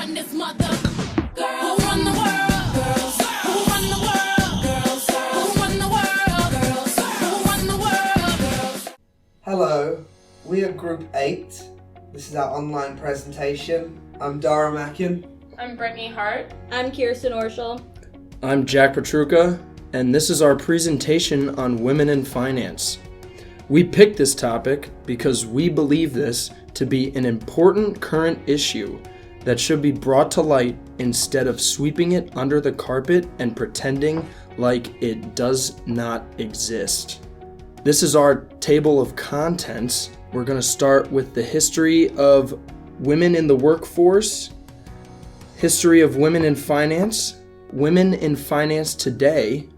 run this mother. Who run the world? Girls. Who run the world? Girls. Who run the world? Girls. Who run the world? Girls. Hello, we are Group 8. This is our online presentation. I'm Dara Mackin. I'm Brittany Hart. I'm Kirsten Orschel. I'm Jack Petruka, and this is our presentation on women in finance. We picked this topic because we believe this to be an important current issue that should be brought to light instead of sweeping it under the carpet and pretending like it does not exist. This is our table of contents. We're going to start with the history of women in the workforce, history of women in finance today,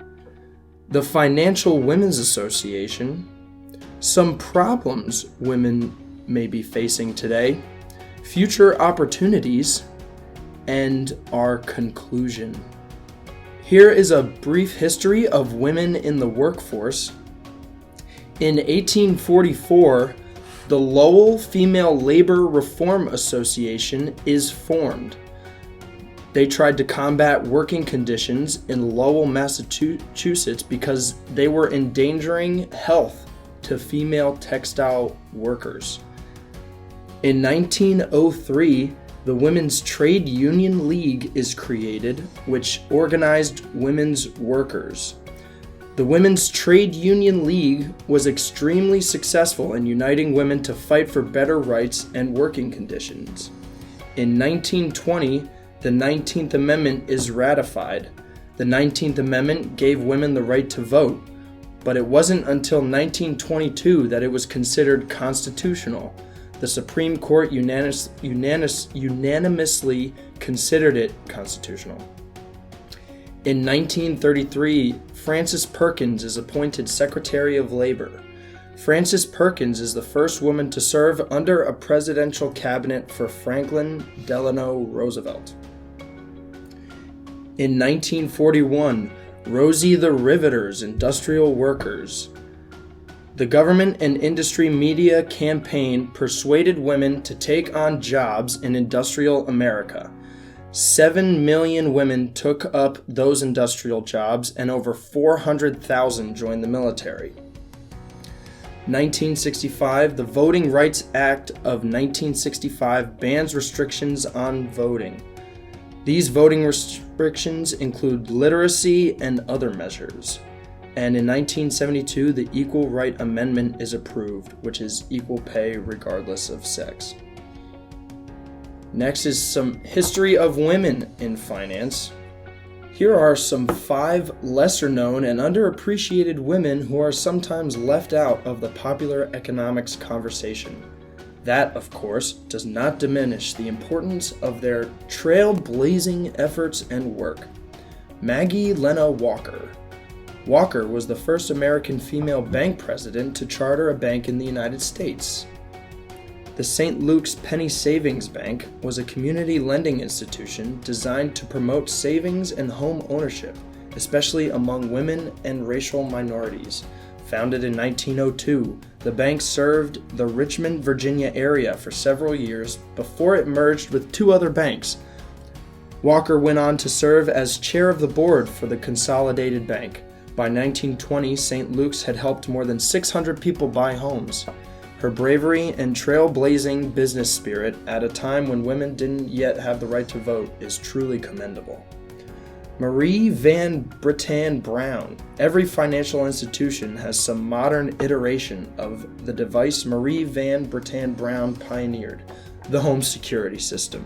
the Financial Women's Association, some problems women may be facing today, future opportunities, and our conclusion. Here is a brief history of women in the workforce. In 1844, the Lowell Female Labor Reform Association is formed. They tried to combat working conditions in Lowell, Massachusetts because they were endangering health to female textile workers. In 1903, the Women's Trade Union League is created, which organized women's workers. The Women's Trade Union League was extremely successful in uniting women to fight for better rights and working conditions. In 1920, the 19th Amendment is ratified. The 19th Amendment gave women the right to vote, but it wasn't until 1922 that it was considered constitutional. The Supreme Court unanimously considered it constitutional. In 1933, Frances Perkins is appointed Secretary of Labor. Frances Perkins is the first woman to serve under a presidential cabinet for Franklin Delano Roosevelt. In 1941, Rosie the Riveter's industrial workers. The government and industry media campaign persuaded women to take on jobs in industrial America. 7 million women took up those industrial jobs, and over 400,000 joined the military. 1965, the Voting Rights Act of 1965 bans restrictions on voting. These voting restrictions include literacy and other measures. And in 1972, the Equal Right Amendment is approved, which is equal pay regardless of sex. Next is some history of women in finance. Here are some 5 lesser-known and underappreciated women who are sometimes left out of the popular economics conversation. That, of course, does not diminish the importance of their trailblazing efforts and work. Maggie Lena Walker. Walker was the first American female bank president to charter a bank in the United States. The St. Luke's Penny Savings Bank was a community lending institution designed to promote savings and home ownership, especially among women and racial minorities. Founded in 1902, the bank served the Richmond, Virginia area for several years before it merged with 2 other banks. Walker went on to serve as chair of the board for the Consolidated Bank. By 1920, St. Luke's had helped more than 600 people buy homes. Her bravery and trailblazing business spirit at a time when women didn't yet have the right to vote is truly commendable. Marie Van Brittan Brown. Every financial institution has some modern iteration of the device Marie Van Brittan Brown pioneered, the home security system.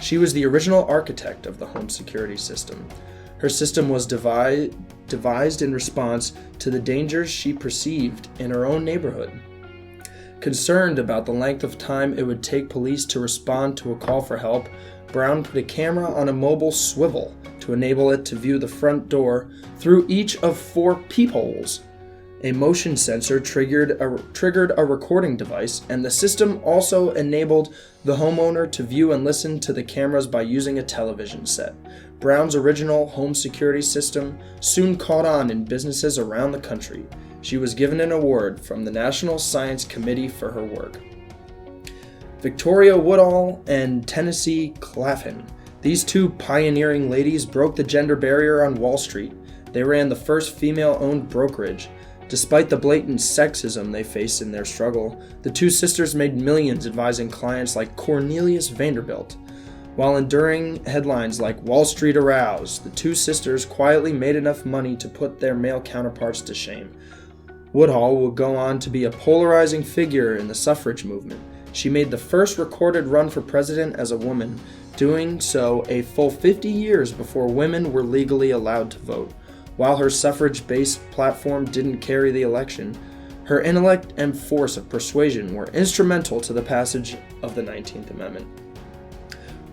She was the original architect of the home security system. Her system was devised in response to the dangers she perceived in her own neighborhood. Concerned about the length of time it would take police to respond to a call for help, Brown put a camera on a mobile swivel to enable it to view the front door through each of 4 peepholes. A motion sensor triggered a recording device, and the system also enabled the homeowner to view and listen to the cameras by using a television set. Brown's original home security system soon caught on in businesses around the country. She was given an award from the National Science Committee for her work. Victoria Woodall and Tennessee Claflin. These two pioneering ladies broke the gender barrier on Wall Street. They ran the first female-owned brokerage. Despite the blatant sexism they faced in their struggle, the two sisters made millions advising clients like Cornelius Vanderbilt. While enduring headlines like Wall Street aroused, the two sisters quietly made enough money to put their male counterparts to shame. Woodhull would go on to be a polarizing figure in the suffrage movement. She made the first recorded run for president as a woman, doing so a full 50 years before women were legally allowed to vote. While her suffrage-based platform didn't carry the election, her intellect and force of persuasion were instrumental to the passage of the 19th Amendment.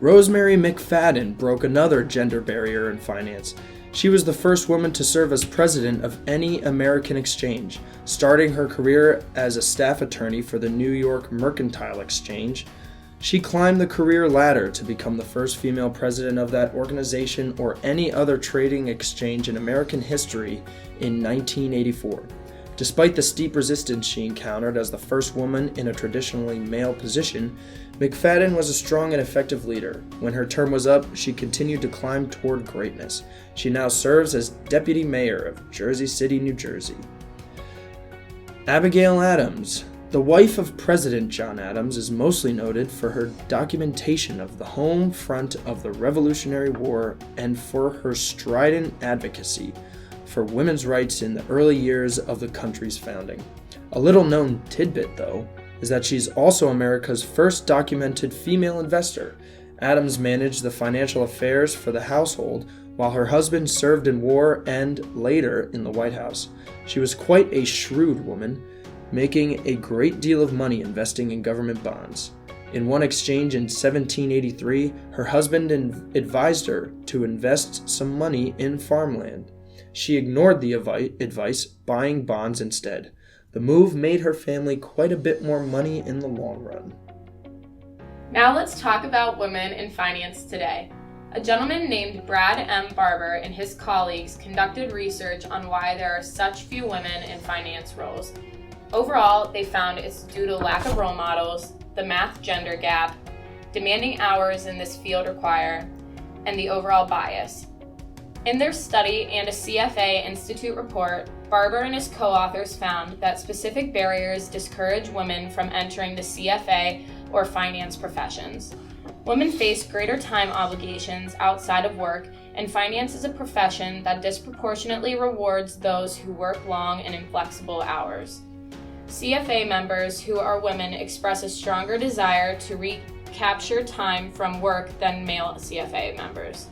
Rosemary McFadden broke another gender barrier in finance. She was the first woman to serve as president of any American exchange, starting her career as a staff attorney for the New York Mercantile Exchange. She climbed the career ladder to become the first female president of that organization or any other trading exchange in American history in 1984. Despite the steep resistance she encountered as the first woman in a traditionally male position, McFadden was a strong and effective leader. When her term was up, she continued to climb toward greatness. She now serves as deputy mayor of Jersey City, New Jersey. Abigail Adams. The wife of President John Adams is mostly noted for her documentation of the home front of the Revolutionary War and for her strident advocacy for women's rights in the early years of the country's founding. A little-known tidbit, though, is that she's also America's first documented female investor. Adams managed the financial affairs for the household while her husband served in war and, later, in the White House. She was quite a shrewd woman, making a great deal of money investing in government bonds. In one exchange in 1783, her husband advised her to invest some money in farmland. She ignored the advice, buying bonds instead. The move made her family quite a bit more money in the long run. Now let's talk about women in finance today. A gentleman named Brad M. Barber and his colleagues conducted research on why there are such few women in finance roles. Overall, they found it's due to lack of role models, the math gender gap, demanding hours in this field require, and the overall bias. In their study and a CFA Institute report, Barber and his co-authors found that specific barriers discourage women from entering the CFA or finance professions. Women face greater time obligations outside of work, and finance is a profession that disproportionately rewards those who work long and inflexible hours. CFA members who are women express a stronger desire to recapture time from work than male CFA members.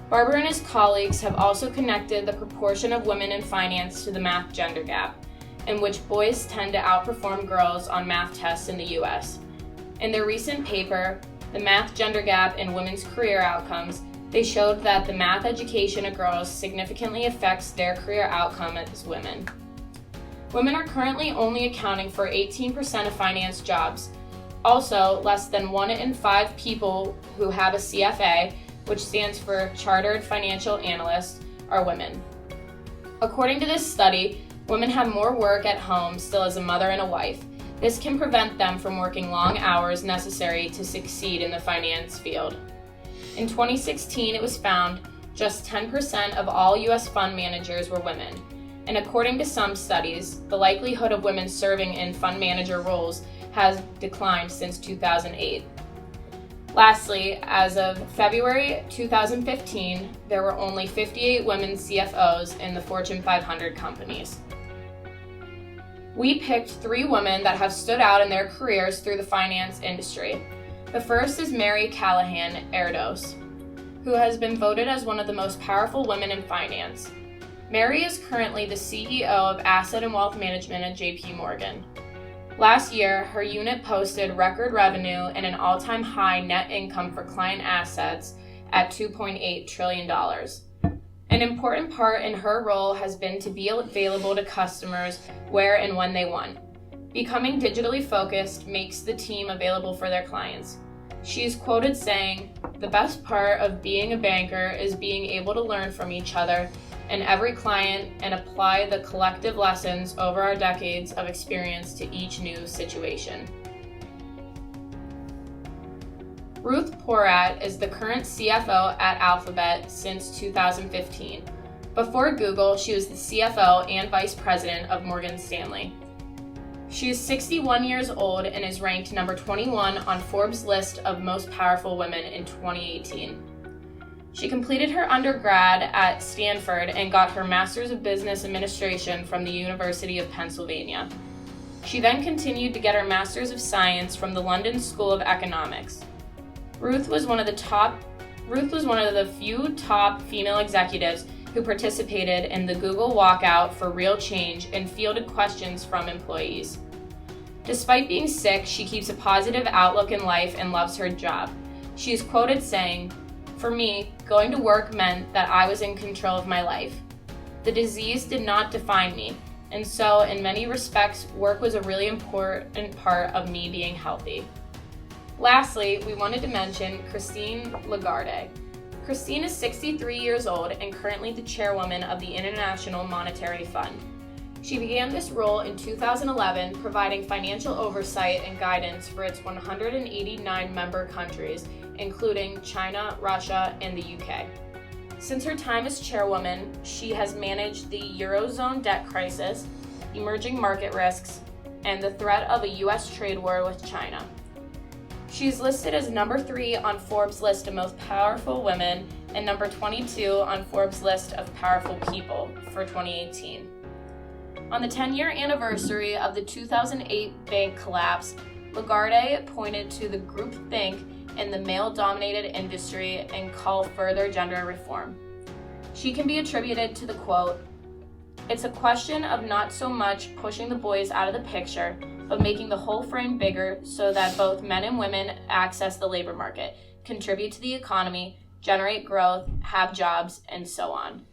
Barber and his colleagues have also connected the proportion of women in finance to the math gender gap, in which boys tend to outperform girls on math tests in the US. In their recent paper, The Math Gender Gap in Women's Career Outcomes, they showed that the math education of girls significantly affects their career outcome as women. Women are currently only accounting for 18% of finance jobs. Also, less than 1 in 5 people who have a CFA, which stands for Chartered Financial Analyst, are women. According to this study, women have more work at home still as a mother and a wife. This can prevent them from working long hours necessary to succeed in the finance field. In 2016, it was found just 10% of all U.S. fund managers were women. And according to some studies, the likelihood of women serving in fund manager roles has declined since 2008. Lastly, as of February 2015, there were only 58 women CFOs in the Fortune 500 companies. We picked 3 women that have stood out in their careers through the finance industry. The first is Mary Callahan Erdos, who has been voted as one of the most powerful women in finance. Mary is currently the CEO of Asset and Wealth Management at JP Morgan. Last year, her unit posted record revenue and an all-time high net income for client assets at $2.8 trillion. An important part in her role has been to be available to customers where and when they want. Becoming digitally focused makes the team available for their clients. She is quoted saying, "The best part of being a banker is being able to learn from each other and every client and apply the collective lessons over our decades of experience to each new situation." Ruth Porat is the current CFO at Alphabet since 2015. Before Google, she was the CFO and Vice President of Morgan Stanley. She is 61 years old and is ranked number 21 on Forbes' list of most powerful women in 2018. She completed her undergrad at Stanford and got her Master's of Business Administration from the University of Pennsylvania. She then continued to get her Master's of Science from the London School of Economics. Ruth was one of the few top female executives who participated in the Google walkout for real change and fielded questions from employees. Despite being sick, she keeps a positive outlook in life and loves her job. She is quoted saying, "For me, going to work meant that I was in control of my life. The disease did not define me, and so in many respects, work was a really important part of me being healthy." Lastly, we wanted to mention Christine Lagarde. Christine is 63 years old and currently the chairwoman of the International Monetary Fund. She began this role in 2011, providing financial oversight and guidance for its 189 member countries, including China, Russia, and the UK. Since her time as chairwoman, she has managed the Eurozone debt crisis, emerging market risks, and the threat of a US trade war with China. She is listed as number 3 on Forbes' list of most powerful women and number 22 on Forbes' list of powerful people for 2018. On the 10-year anniversary of the 2008 bank collapse, Lagarde pointed to the groupthink in the male-dominated industry and called further gender reform. She can be attributed to the quote, "It's a question of not so much pushing the boys out of the picture, but making the whole frame bigger so that both men and women access the labor market, contribute to the economy, generate growth, have jobs, and so on."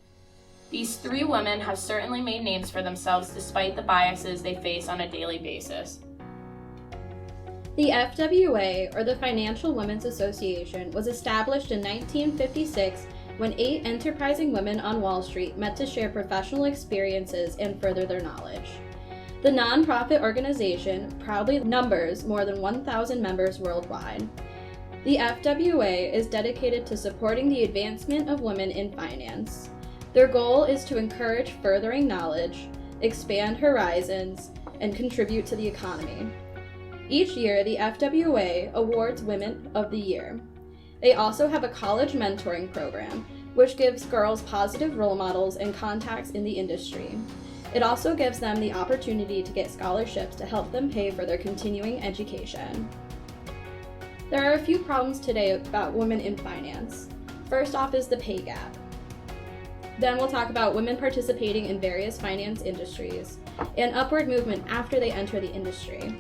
These 3 women have certainly made names for themselves despite the biases they face on a daily basis. The FWA, or the Financial Women's Association, was established in 1956 when 8 enterprising women on Wall Street met to share professional experiences and further their knowledge. The nonprofit organization proudly numbers more than 1,000 members worldwide. The FWA is dedicated to supporting the advancement of women in finance. Their goal is to encourage furthering knowledge, expand horizons, and contribute to the economy. Each year, the FWA awards Women of the Year. They also have a college mentoring program, which gives girls positive role models and contacts in the industry. It also gives them the opportunity to get scholarships to help them pay for their continuing education. There are a few problems today about women in finance. First off is the pay gap. Then we'll talk about women participating in various finance industries and upward movement after they enter the industry.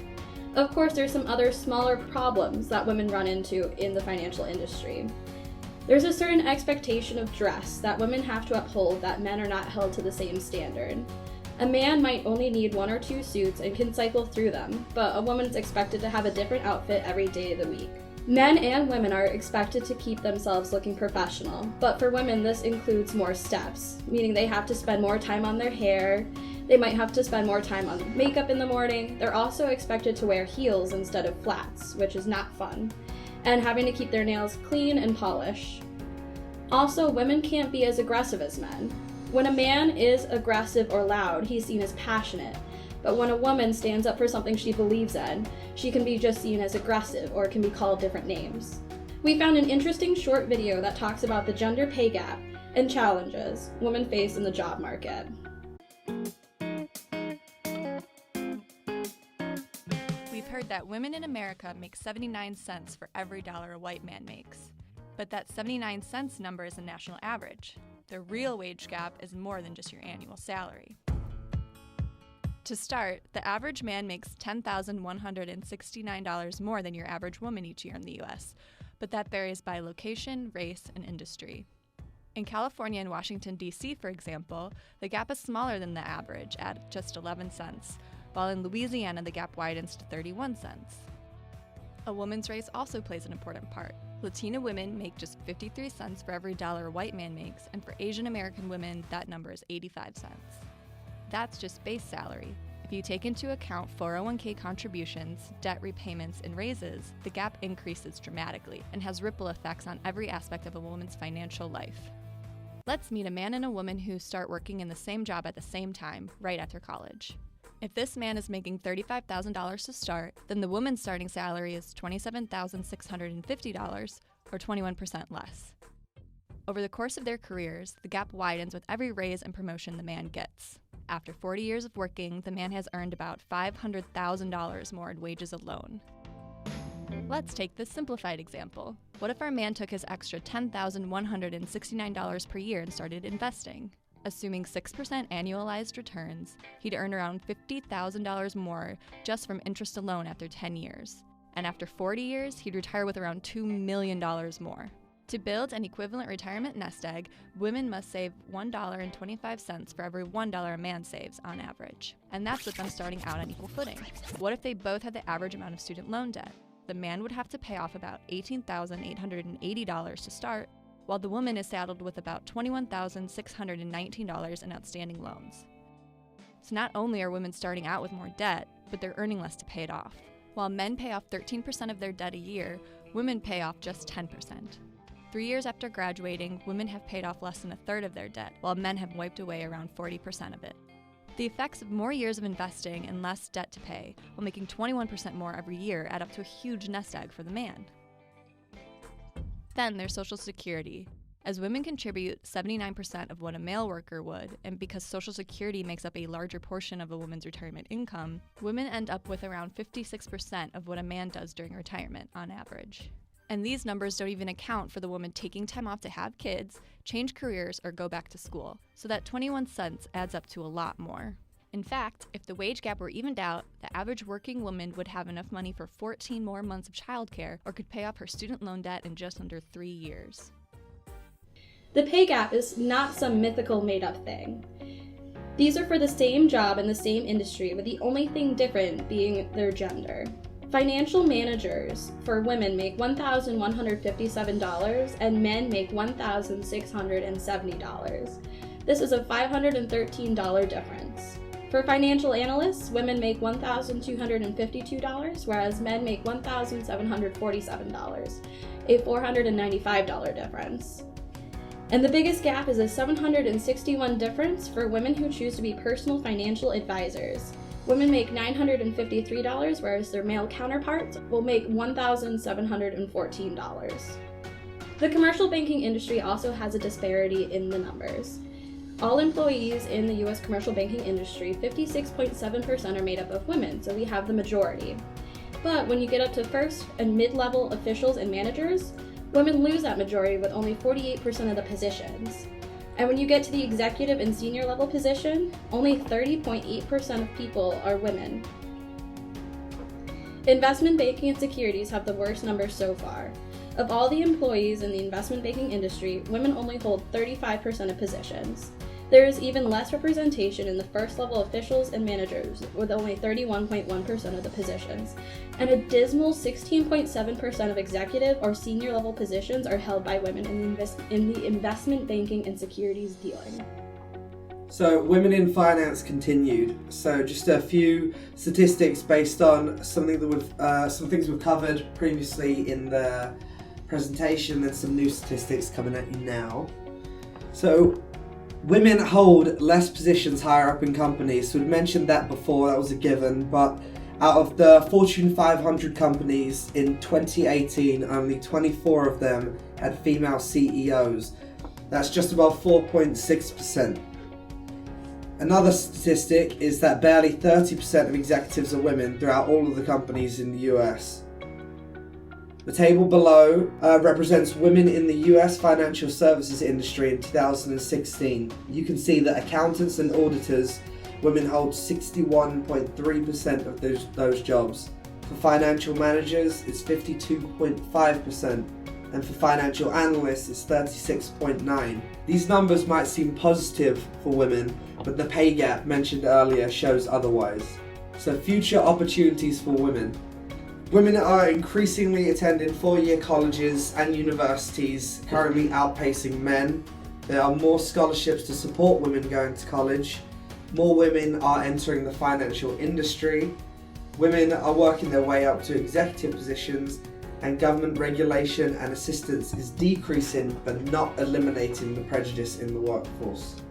Of course, there's some other smaller problems that women run into in the financial industry. There's a certain expectation of dress that women have to uphold that men are not held to the same standard. A man might only need 1 or 2 suits and can cycle through them, but a woman's expected to have a different outfit every day of the week. Men and women are expected to keep themselves looking professional, but for women this includes more steps, meaning they have to spend more time on their hair, they might have to spend more time on makeup in the morning, they're also expected to wear heels instead of flats, which is not fun, and having to keep their nails clean and polished. Also, women can't be as aggressive as men. When a man is aggressive or loud, he's seen as passionate. But when a woman stands up for something she believes in, she can be just seen as aggressive or can be called different names. We found an interesting short video that talks about the gender pay gap and challenges women face in the job market. We've heard that women in America make 79 cents for every dollar a white man makes. But that 79 cents number is a national average. The real wage gap is more than just your annual salary. To start, the average man makes $10,169 more than your average woman each year in the U.S., but that varies by location, race, and industry. In California and Washington, D.C., for example, the gap is smaller than the average at just 11 cents, while in Louisiana the gap widens to 31 cents. A woman's race also plays an important part. Latina women make just 53 cents for every dollar a white man makes, and for Asian American women, that number is 85 cents. That's just base salary. If you take into account 401k contributions, debt repayments, and raises, the gap increases dramatically and has ripple effects on every aspect of a woman's financial life. Let's meet a man and a woman who start working in the same job at the same time, right after college. If this man is making $35,000 to start, then the woman's starting salary is $27,650, or 21% less. Over the course of their careers, the gap widens with every raise and promotion the man gets. After 40 years of working, the man has earned about $500,000 more in wages alone. Let's take this simplified example. What if our man took his extra $10,169 per year and started investing? Assuming 6% annualized returns, he'd earn around $50,000 more just from interest alone after 10 years. And after 40 years, he'd retire with around $2 million more. To build an equivalent retirement nest egg, women must save $1.25 for every $1 a man saves on average. And that's with them starting out on equal footing. What if they both had the average amount of student loan debt? The man would have to pay off about $18,880 to start, while the woman is saddled with about $21,619 in outstanding loans. So not only are women starting out with more debt, but they're earning less to pay it off. While men pay off 13% of their debt a year, women pay off just 10%. 3 years after graduating, women have paid off less than a third of their debt, while men have wiped away around 40% of it. The effects of more years of investing and less debt to pay, while making 21% more every year, add up to a huge nest egg for the man. Then there's Social Security. As women contribute 79% of what a male worker would, and because Social Security makes up a larger portion of a woman's retirement income, women end up with around 56% of what a man does during retirement on average. And these numbers don't even account for the woman taking time off to have kids, change careers, or go back to school. So that 21 cents adds up to a lot more. In fact, if the wage gap were evened out, the average working woman would have enough money for 14 more months of childcare or could pay off her student loan debt in just under 3 years. The pay gap is not some mythical made-up thing. These are for the same job in the same industry, with the only thing different being their gender. Financial managers for women make $1,157 and men make $1,670. This is a $513 difference. For financial analysts, women make $1,252, whereas men make $1,747, a $495 difference. And the biggest gap is a $761 difference for women who choose to be personal financial advisors. Women make $953, whereas their male counterparts will make $1,714. The commercial banking industry also has a disparity in the numbers. All employees in the U.S. commercial banking industry, 56.7% are made up of women, so we have the majority. But when you get up to first and mid-level officials and managers, women lose that majority with only 48% of the positions. And when you get to the executive and senior level position, only 30.8% of people are women. Investment banking and securities have the worst numbers so far. Of all the employees in the investment banking industry, women only hold 35% of positions. There is even less representation in the first level officials and managers, with only 31.1% of the positions, and a dismal 16.7% of executive or senior level positions are held by women in the investment banking and securities dealing. So, women in finance continued. So, just a few statistics based on some things we've covered previously in the presentation, and some new statistics coming at you now. So, women hold less positions higher up in companies. So we mentioned that before, that was a given, but out of the Fortune 500 companies in 2018, only 24 of them had female CEOs. That's just about 4.6%. Another statistic is that barely 30% of executives are women throughout all of the companies in the US. The table below represents women in the US financial services industry in 2016. You can see that accountants and auditors, women hold 61.3% of those jobs. For financial managers, it's 52.5%, and for financial analysts, it's 36.9%. These numbers might seem positive for women, but the pay gap mentioned earlier shows otherwise. So future opportunities for women. Women are increasingly attending 4-year colleges and universities, currently outpacing men. There are more scholarships to support women going to college. More women are entering the financial industry. Women are working their way up to executive positions, and government regulation and assistance is decreasing but not eliminating the prejudice in the workforce.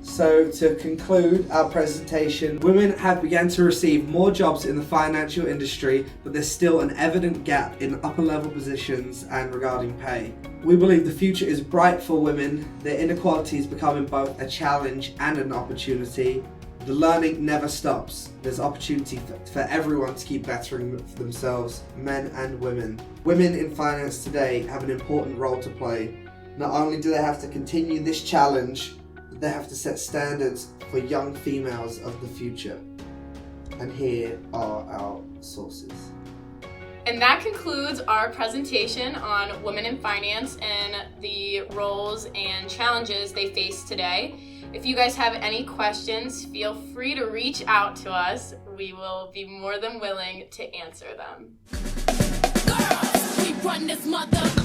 So to conclude our presentation, women have begun to receive more jobs in the financial industry, but there's still an evident gap in upper level positions and regarding pay. We believe the future is bright for women. The inequality is becoming both a challenge and an opportunity. The learning never stops. There's opportunity for everyone to keep bettering themselves, men and women. Women in finance today have an important role to play. Not only do they have to continue this challenge, but they have to set standards for young females of the future. And here are our sources. And that concludes our presentation on women in finance and the roles and challenges they face today. If you guys have any questions, feel free to reach out to us. We will be more than willing to answer them. Girls, we run this mother.